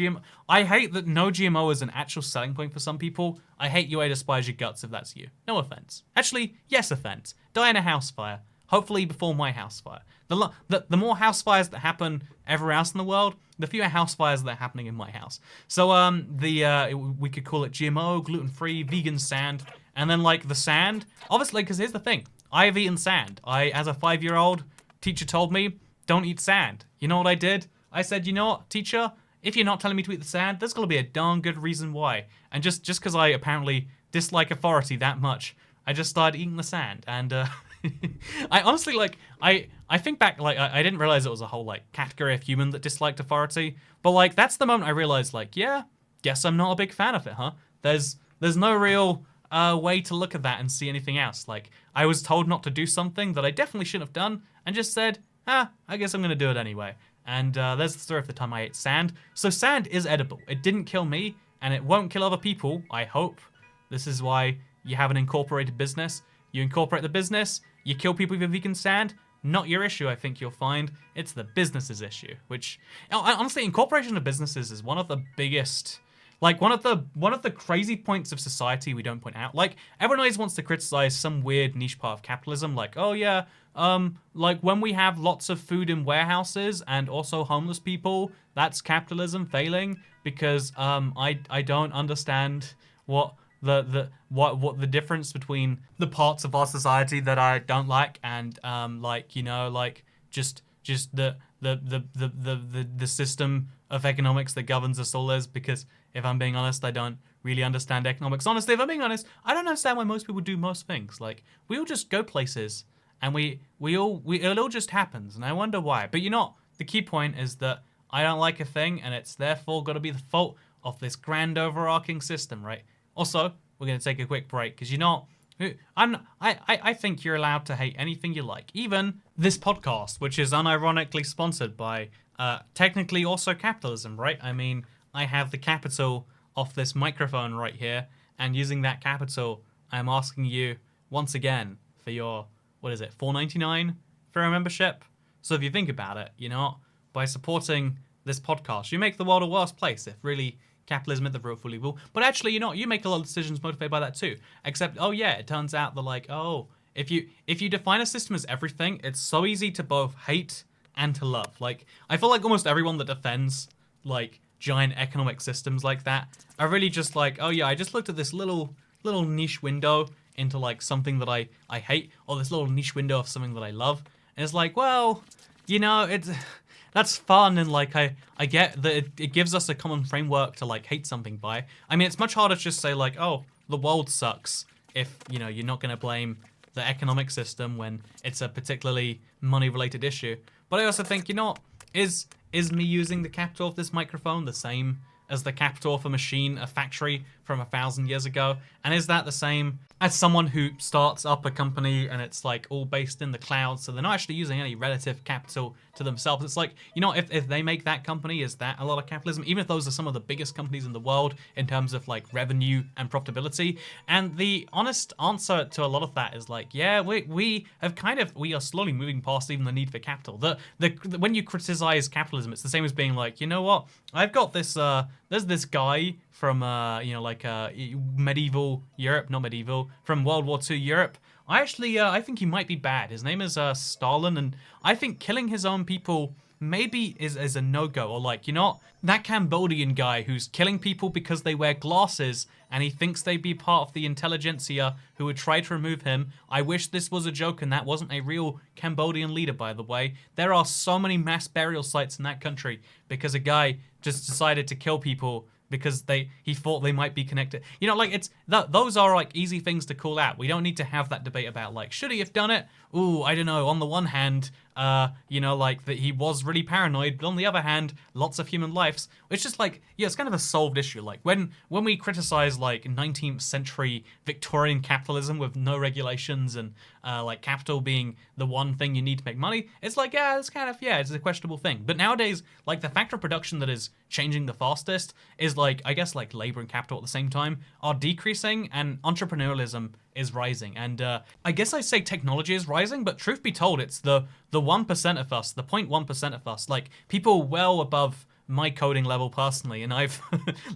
I hate that no GMO is an actual selling point for some people. I hate you, I despise your guts if that's you. No offense. Actually, yes offense. Die in a house fire. Hopefully before my house fire. The more house fires that happen everywhere else in the world, the fewer house fires that are happening in my house. So we could call it GMO, gluten-free, vegan sand, and then like the sand, obviously, because here's the thing. I have eaten sand. As a 5-year-old, teacher told me, don't eat sand. You know what I did? I said, you know what, teacher, if you're not telling me to eat the sand, there's gonna be a darn good reason why. And just because I apparently dislike authority that much, I just started eating the sand, and I honestly, like, I think back, like, I didn't realize it was a whole, like, category of human that disliked authority, but, like, that's the moment I realized, like, yeah, guess I'm not a big fan of it, huh? There's no real way to look at that and see anything else. Like, I was told not to do something that I definitely shouldn't have done, and just said, I guess I'm gonna do it anyway. And there's the story of the time I ate sand. So sand is edible. It didn't kill me, and it won't kill other people, I hope. This is why you have an incorporated business. You incorporate the business, you kill people with vegan sand, not your issue, I think you'll find. It's the business's issue, which, honestly, incorporation of businesses is one of the biggest, like, one of the crazy points of society we don't point out. Like, everyone always wants to criticize some weird niche part of capitalism, like, oh yeah, like, when we have lots of food in warehouses and also homeless people, that's capitalism failing, because I don't understand what the difference between the parts of our society that I don't like and like, you know, like just the system of economics that governs us all is. Because if I'm being honest, I don't really understand economics. Honestly, if I'm being honest, I don't understand why most people do most things. Like, we all just go places and it all just happens, and I wonder why. But you know, the key point is that I don't like a thing, and it's therefore got to be the fault of this grand overarching system, right? Also, we're going to take a quick break because, you know, I think you're allowed to hate anything you like. Even this podcast, which is unironically sponsored by technically also capitalism, right? I mean, I have the capital of this microphone right here, and using that capital, I'm asking you once again for your, what is it, $4.99 for a membership? So if you think about it, you know, by supporting this podcast, you make the world a worse place if really capitalism is the real full evil. But actually, you know, you make a lot of decisions motivated by that too. Except, oh yeah, it turns out that, like, oh, if you define a system as everything, it's so easy to both hate and to love. Like, I feel like almost everyone that defends, like, giant economic systems like that are really just like, oh yeah, I just looked at this little niche window into, like, something that I hate, or this little niche window of something that I love. And it's like, well, you know, that's fun, and, like, I get that it gives us a common framework to, like, hate something by. I mean, it's much harder to just say, like, oh, the world sucks, if, you know, you're not going to blame the economic system when it's a particularly money-related issue. But I also think, you know, is me using the capital of this microphone the same as the capital of a machine, a factory from 1,000 years ago? And is that the same as someone who starts up a company and it's, like, all based in the cloud, so they're not actually using any relative capital to themselves? It's like, you know, if they make that company, is that a lot of capitalism? Even if those are some of the biggest companies in the world in terms of, like, revenue and profitability. And the honest answer to a lot of that is, like, yeah, we are slowly moving past even the need for capital. When you criticize capitalism, it's the same as being like, you know what, I've got this there's this guy from you know, like, medieval Europe, not medieval, from World War II Europe. I think he might be bad. His name is Stalin, and I think killing his own people maybe is a no-go. Or, like, you know, that Cambodian guy who's killing people because they wear glasses and he thinks they'd be part of the intelligentsia who would try to remove him. I wish this was a joke and that wasn't a real Cambodian leader, by the way. There are so many mass burial sites in that country because a guy just decided to kill people because he thought they might be connected. You know, like, those are, like, easy things to call out. We don't need to have that debate about, like, should he have done it? Ooh, I don't know. On the one hand, you know, like, that he was really paranoid, but on the other hand, lots of human lives. It's just like, yeah, it's kind of a solved issue. Like, when we criticize, like, 19th century Victorian capitalism with no regulations and like capital being the one thing you need to make money, it's like, yeah, it's kind of, yeah, it's a questionable thing. But nowadays, like, the factor of production that is changing the fastest is, like, I guess, like, labor and capital at the same time are decreasing, and entrepreneurialism is rising. And I guess I say technology is rising, but truth be told, it's the 1% of us, the 0.1% of us, like, people well above my coding level personally, and I've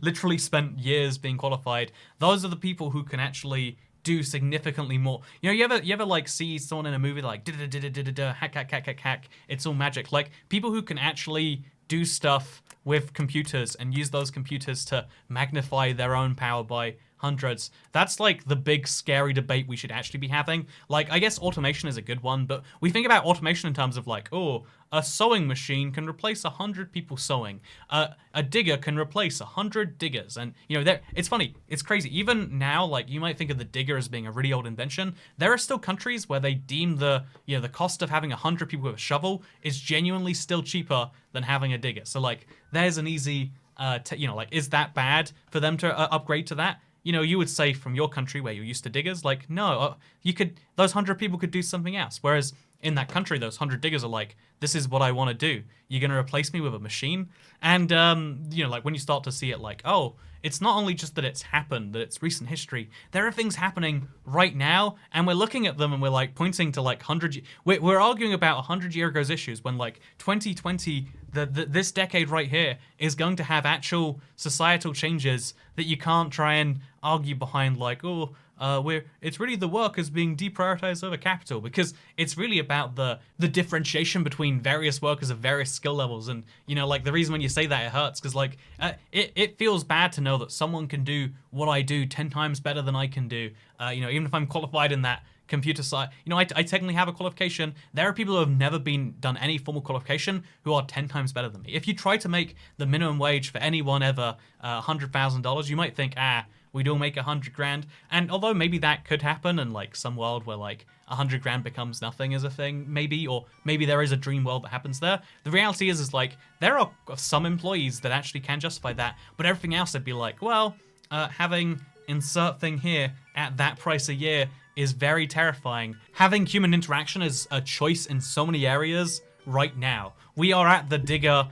literally spent years being qualified. Those are the people who can actually do significantly more. You know, you ever like see someone in a movie like hack, it's all magic. Like, people who can actually do stuff with computers and use those computers to magnify their own power by hundreds. That's like the big scary debate we should actually be having. Like, I guess automation is a good one, but we think about automation in terms of like, oh, a sewing machine can replace 100 people sewing. A digger can replace 100 diggers. And, you know, it's funny. It's crazy. Even now, like, you might think of the digger as being a really old invention. There are still countries where they deem the cost of having 100 people with a shovel is genuinely still cheaper than having a digger. So, like, there's an easy, like, is that bad for them to upgrade to that? You know, you would say from your country where you're used to diggers, like, no, those 100 people could do something else. Whereas in that country, those 100 diggers are like, this is what I want to do. You're going to replace me with a machine? And, like when you start to see it like, oh, it's not only just that it's happened, that it's recent history. There are things happening right now, and we're looking at them and we're like pointing to like we're arguing about 100-year ago's issues when like 2020, this decade right here is going to have actual societal changes that you can't try and argue behind like, oh, it's really the workers being deprioritized over capital, because it's really about the differentiation between various workers of various skill levels. And, you know, like the reason when you say that it hurts, because like it feels bad to know that someone can do what I do 10 times better than I can do. Even if I'm qualified in that computer science, I technically have a qualification. There are people who have never done any formal qualification who are 10 times better than me. If you try to make the minimum wage for anyone ever $100,000, you might think, we'd all make 100 grand. And although maybe that could happen in like some world where like 100 grand becomes nothing as a thing, maybe, or maybe there is a dream world that happens there. The reality is like there are some employees that actually can justify that, but everything else would be like, well, having insert thing here at that price a year is very terrifying. Having human interaction is a choice in so many areas right now. We are at the digger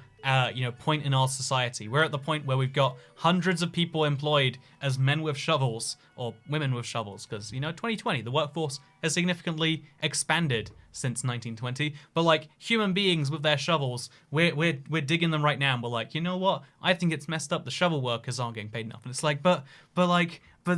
point in our society. We're at the point where we've got hundreds of people employed as men with shovels or women with shovels, because 2020, the workforce has significantly expanded since 1920. But like human beings with their shovels, we're digging them right now, and we're like, you know what? I think it's messed up. The shovel workers aren't getting paid enough, and it's like, but it's like for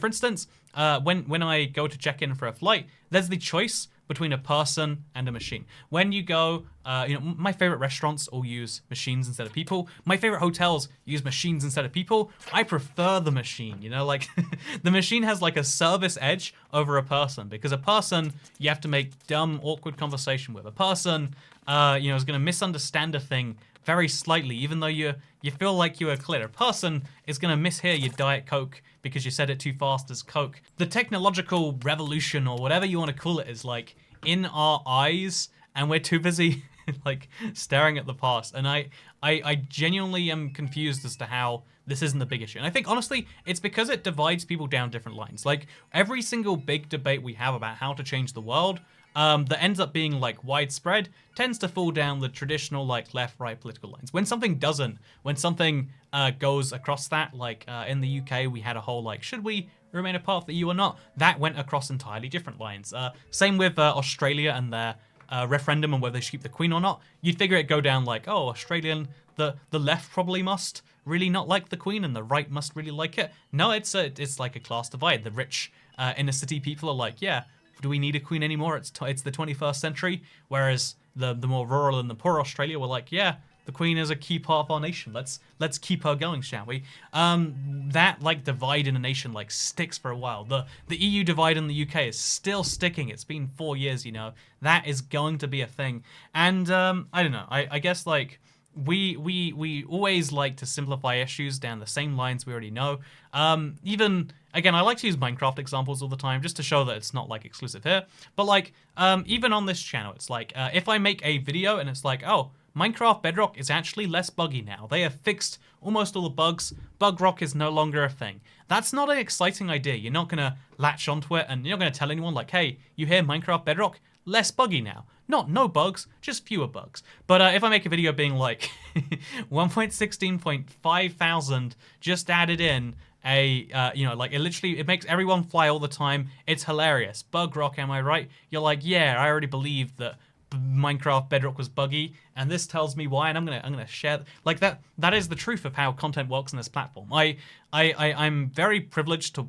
instance, when I go to check in for a flight, there's the choice between a person and a machine. When you go, my favorite restaurants all use machines instead of people. My favorite hotels use machines instead of people. I prefer the machine, like the machine has like a service edge over a person, because a person you have to make dumb, awkward conversation with. A person, is going to misunderstand a thing very slightly, even though you feel like you are clear. A person is going to mishear your Diet Coke because you said it too fast as Coke. The technological revolution, or whatever you want to call it, is like in our eyes, and we're too busy like staring at the past. And I genuinely am confused as to how this isn't the big issue. And I think honestly, it's because it divides people down different lines. Like every single big debate we have about how to change the world, that ends up being like widespread, tends to fall down the traditional like left-right political lines. When something doesn't, when something goes across that, like in the UK, we had a whole like, should we remain a part of the EU or not? That went across entirely different lines. Same with Australia and their referendum on whether they should keep the Queen or not. You'd figure it'd go down like, oh, Australian, the left probably must really not like the Queen, and the right must really like it. No, it's like a class divide. The rich inner city people are like, yeah, do we need a queen anymore? It's the 21st century. Whereas the more rural and the poor Australia were like, yeah, the queen is a key part of our nation. Let's keep her going, shall we? That like divide in a nation like sticks for a while. The EU divide in the UK is still sticking. It's been 4 years, That is going to be a thing. And I don't know. I guess like we always like to simplify issues down the same lines we already know. Even again, I like to use Minecraft examples all the time just to show that it's not like exclusive here. But like even on this channel, it's like if I make a video and it's like, oh, Minecraft Bedrock is actually less buggy now. They have fixed almost all the bugs. Bug rock is no longer a thing. That's not an exciting idea. You're not gonna latch onto it, and you're not gonna tell anyone like, hey, you hear Minecraft Bedrock? Less buggy now. Not no bugs, just fewer bugs. But if I make a video being like 1.16.5 thousand just added in it makes everyone fly all the time. It's hilarious. Bug rock, am I right? You're like, yeah, I already believed that Minecraft Bedrock was buggy, and this tells me why, and I'm gonna share like that. That is the truth of how content works on this platform. I'm very privileged to,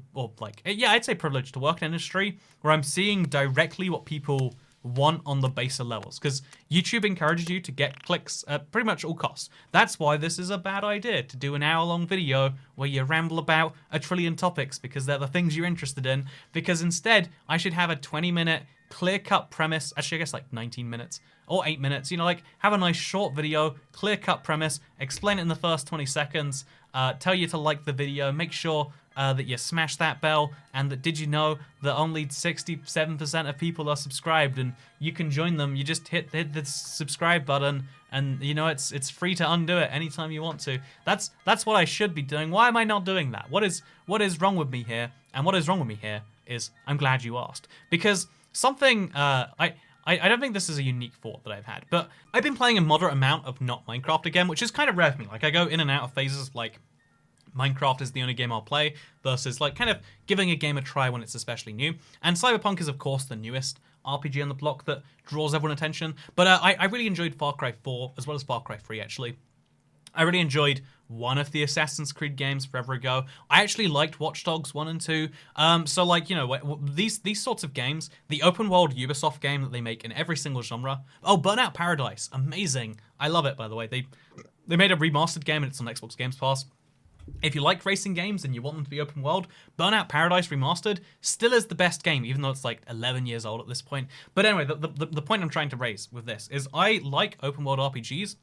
I'd say privileged to work in an industry where I'm seeing directly what people want on the baser levels, because YouTube encourages you to get clicks at pretty much all costs. That's why this is a bad idea, to do an hour-long video where you ramble about a trillion topics because they're the things you're interested in, because instead I should have a 20-minute clear-cut premise, actually I guess like 19 minutes, or 8 minutes, you know, like have a nice short video, clear-cut premise, explain it in the first 20 seconds, tell you to like the video, make sure that you smash that bell, and that did you know that only 67% of people are subscribed, and you can join them. You just hit the subscribe button, and you know it's free to undo it anytime you want to. That's what I should be doing. Why am I not doing that? What is wrong with me here? And what is wrong with me here is, I'm glad you asked, because something I don't think this is a unique thought that I've had, but I've been playing a moderate amount of not Minecraft again, which is kind of rare for me. Like I go in and out of phases, like Minecraft is the only game I'll play versus like kind of giving a game a try when it's especially new. And Cyberpunk is of course the newest RPG on the block that draws everyone's attention. But I really enjoyed Far Cry 4 as well as Far Cry 3 actually. I really enjoyed one of the Assassin's Creed games forever ago. I actually liked Watch Dogs 1 and 2. So like, you know, these sorts of games, the open world Ubisoft game that they make in every single genre. Oh, Burnout Paradise, amazing. I love it, by the way. They made a remastered game and it's on Xbox Games Pass. If you like racing games and you want them to be open world, Burnout Paradise Remastered still is the best game, even though it's like 11 years old at this point. But anyway, the point I'm trying to raise with this is I like open world RPGs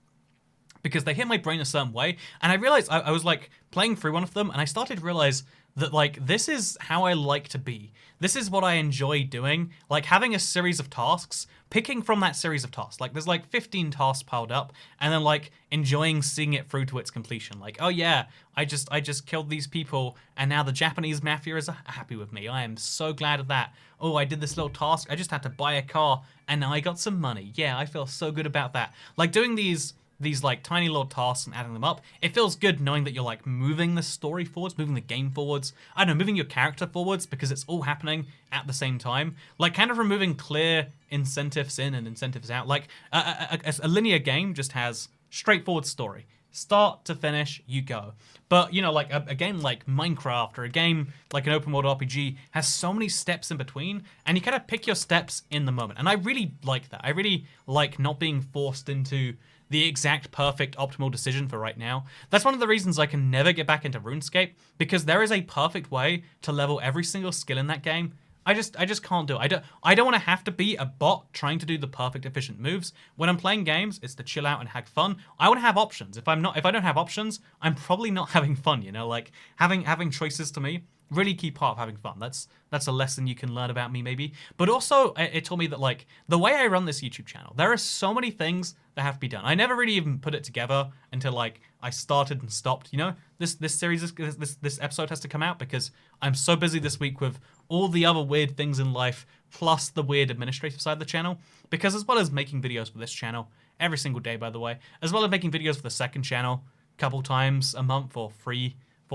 because they hit my brain a certain way, and I realized I was like playing through one of them, and I started to realize that like this is how I like to be. This is what I enjoy doing, like having a series of tasks, picking from that series of tasks. Like there's like 15 tasks piled up, and then like enjoying seeing it through to its completion. Like, oh yeah, I just killed these people, and now the Japanese mafia is happy with me. I am so glad of that. Oh, I did this little task. I just had to buy a car, and now I got some money. Yeah, I feel so good about that. Like doing these like tiny little tasks and adding them up, it feels good knowing that you're like moving the story forwards, moving the game forwards. I don't know, moving your character forwards because it's all happening at the same time. Like kind of removing clear incentives in and incentives out. Like a linear game just has straightforward story. Start to finish, you go. But, you know, like a game like Minecraft or a game like an open world RPG has so many steps in between, and you kind of pick your steps in the moment. And I really like that. I really like not being forced into the exact perfect optimal decision for right now. That's one of the reasons I can never get back into RuneScape, because there is a perfect way to level every single skill in that game. I just can't do it. I don't want to have to be a bot trying to do the perfect efficient moves. When I'm playing games, it's to chill out and have fun. I want to have options. If I don't have options, I'm probably not having fun, you know? Like having choices to me, really key part of having fun. That's a lesson you can learn about me maybe. But also it taught me that like the way I run this YouTube channel, there are so many things that have to be done. I never really even put it together until like I started and stopped, you know? This series, this episode has to come out because I'm so busy this week with all the other weird things in life, plus the weird administrative side of the channel. Because as well as making videos for this channel, every single day by the way, as well as making videos for the second channel a couple times a month or 3-4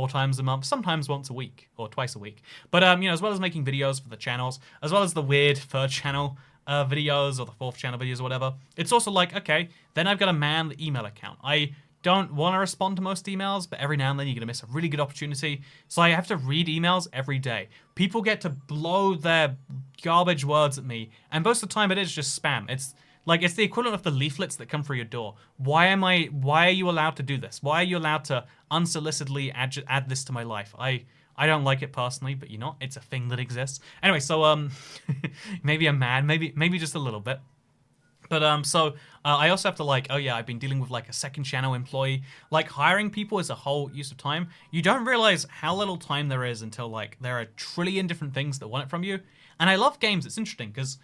times a month, sometimes once a week or twice a week. But you know, as well as making videos for the channels, as well as the weird third channel videos or the fourth channel videos or whatever, it's also like, okay, then I've got to man the email account. I don't want to respond to most emails, but every now and then you're going to miss a really good opportunity. So I have to read emails every day. People get to blow their garbage words at me, and most of the time it is just spam. It's like, it's the equivalent of the leaflets that come through your door. Why are you allowed to do this? Why are you allowed to unsolicitedly add this to my life? I don't like it personally, but you know, it's a thing that exists. Anyway, so maybe I'm mad, maybe just a little bit. But I also have to like, oh yeah, I've been dealing with like a second channel employee. Like hiring people is a whole use of time. You don't realize how little time there is until like there are a trillion different things that want it from you. And I love games. It's interesting because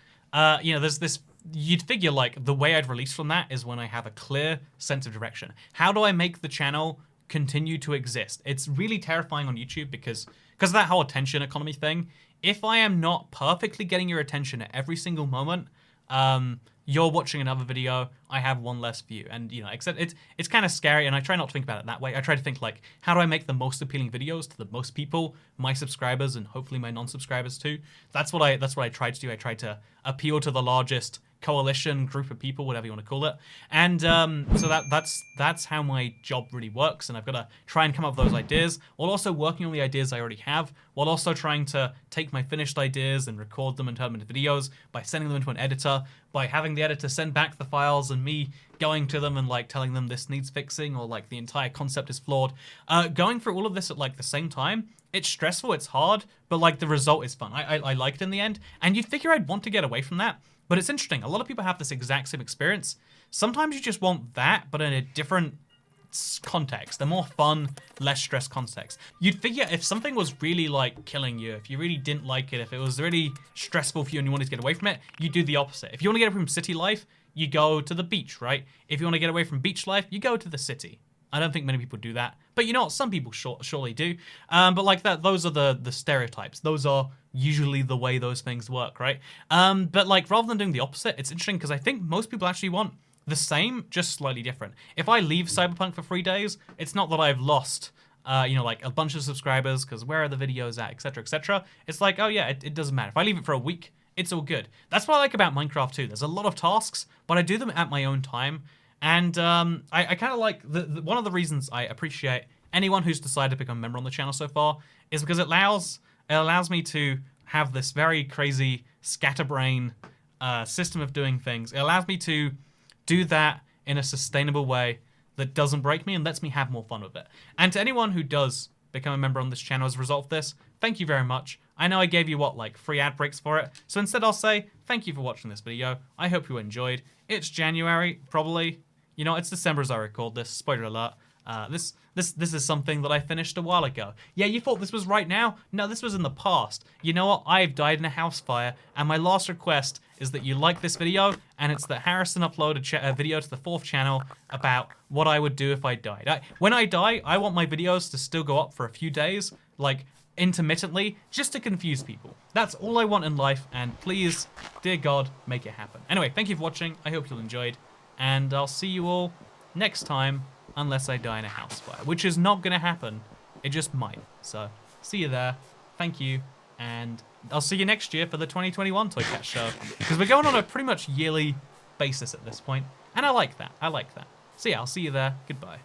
you know, there's this, you'd figure like the way I'd release from that is when I have a clear sense of direction. How do I make the channel continue to exist? It's really terrifying on YouTube because of that whole attention economy thing. If I am not perfectly getting your attention at every single moment, you're watching another video, I have one less view. And, you know, except it's kind of scary, and I try not to think about it that way. I try to think, like, how do I make the most appealing videos to the most people, my subscribers, and hopefully my non-subscribers too. That's what I tried to do. I tried to appeal to the largest coalition, group of people, whatever you want to call it. And so that's how my job really works, and I've got to try and come up with those ideas while also working on the ideas I already have, while also trying to take my finished ideas and record them and turn them into videos by sending them into an editor, by having the editor send back the files and me going to them and like telling them this needs fixing or like the entire concept is flawed. Going through all of this at like the same time, it's stressful, it's hard, but like the result is fun. I liked it in the end, and you'd figure I'd want to get away from that. But it's interesting. A lot of people have this exact same experience. Sometimes you just want that, but in a different context, a more fun, less stress context. You'd figure if something was really like killing you, if you really didn't like it, if it was really stressful for you and you wanted to get away from it, you do the opposite. If you want to get away from city life, you go to the beach, right? If you want to get away from beach life, you go to the city. I don't think many people do that, but you know what? Some people surely do. But like that, those are the stereotypes. Those are usually the way those things work, right? But like rather than doing the opposite, it's interesting because I think most people actually want the same, just slightly different. If I leave Cyberpunk for 3 days, it's not that I've lost, like a bunch of subscribers because where are the videos at, etc., etc. It's like, oh yeah, it doesn't matter. If I leave it for a week, it's all good. That's what I like about Minecraft too. There's a lot of tasks, but I do them at my own time. And I kind of like, one of the reasons I appreciate anyone who's decided to become a member on the channel so far is because it allows me to have this very crazy scatterbrain system of doing things. It allows me to do that in a sustainable way that doesn't break me and lets me have more fun with it. And to anyone who does become a member on this channel as a result of this, thank you very much. I know I gave you, what, like 3 ad breaks for it, so instead I'll say thank you for watching this video. I hope you enjoyed. It's January, probably. You know, it's December as I record this. Spoiler alert. This is something that I finished a while ago. Yeah, you thought this was right now? No, this was in the past. You know what? I've died in a house fire, and my last request is that you like this video, and it's that Harrison upload a video to the 4th channel about what I would do if I died. When I die, I want my videos to still go up for a few days, like intermittently, just to confuse people. That's all I want in life, and please, dear God, make it happen. Anyway, thank you for watching. I hope you enjoyed. And I'll see you all next time, unless I die in a house fire, which is not going to happen. It just might. So, see you there. Thank you. And I'll see you next year for the 2021 Toycat show. Because we're going on a pretty much yearly basis at this point. And I like that. I like that. So yeah, I'll see you there. Goodbye.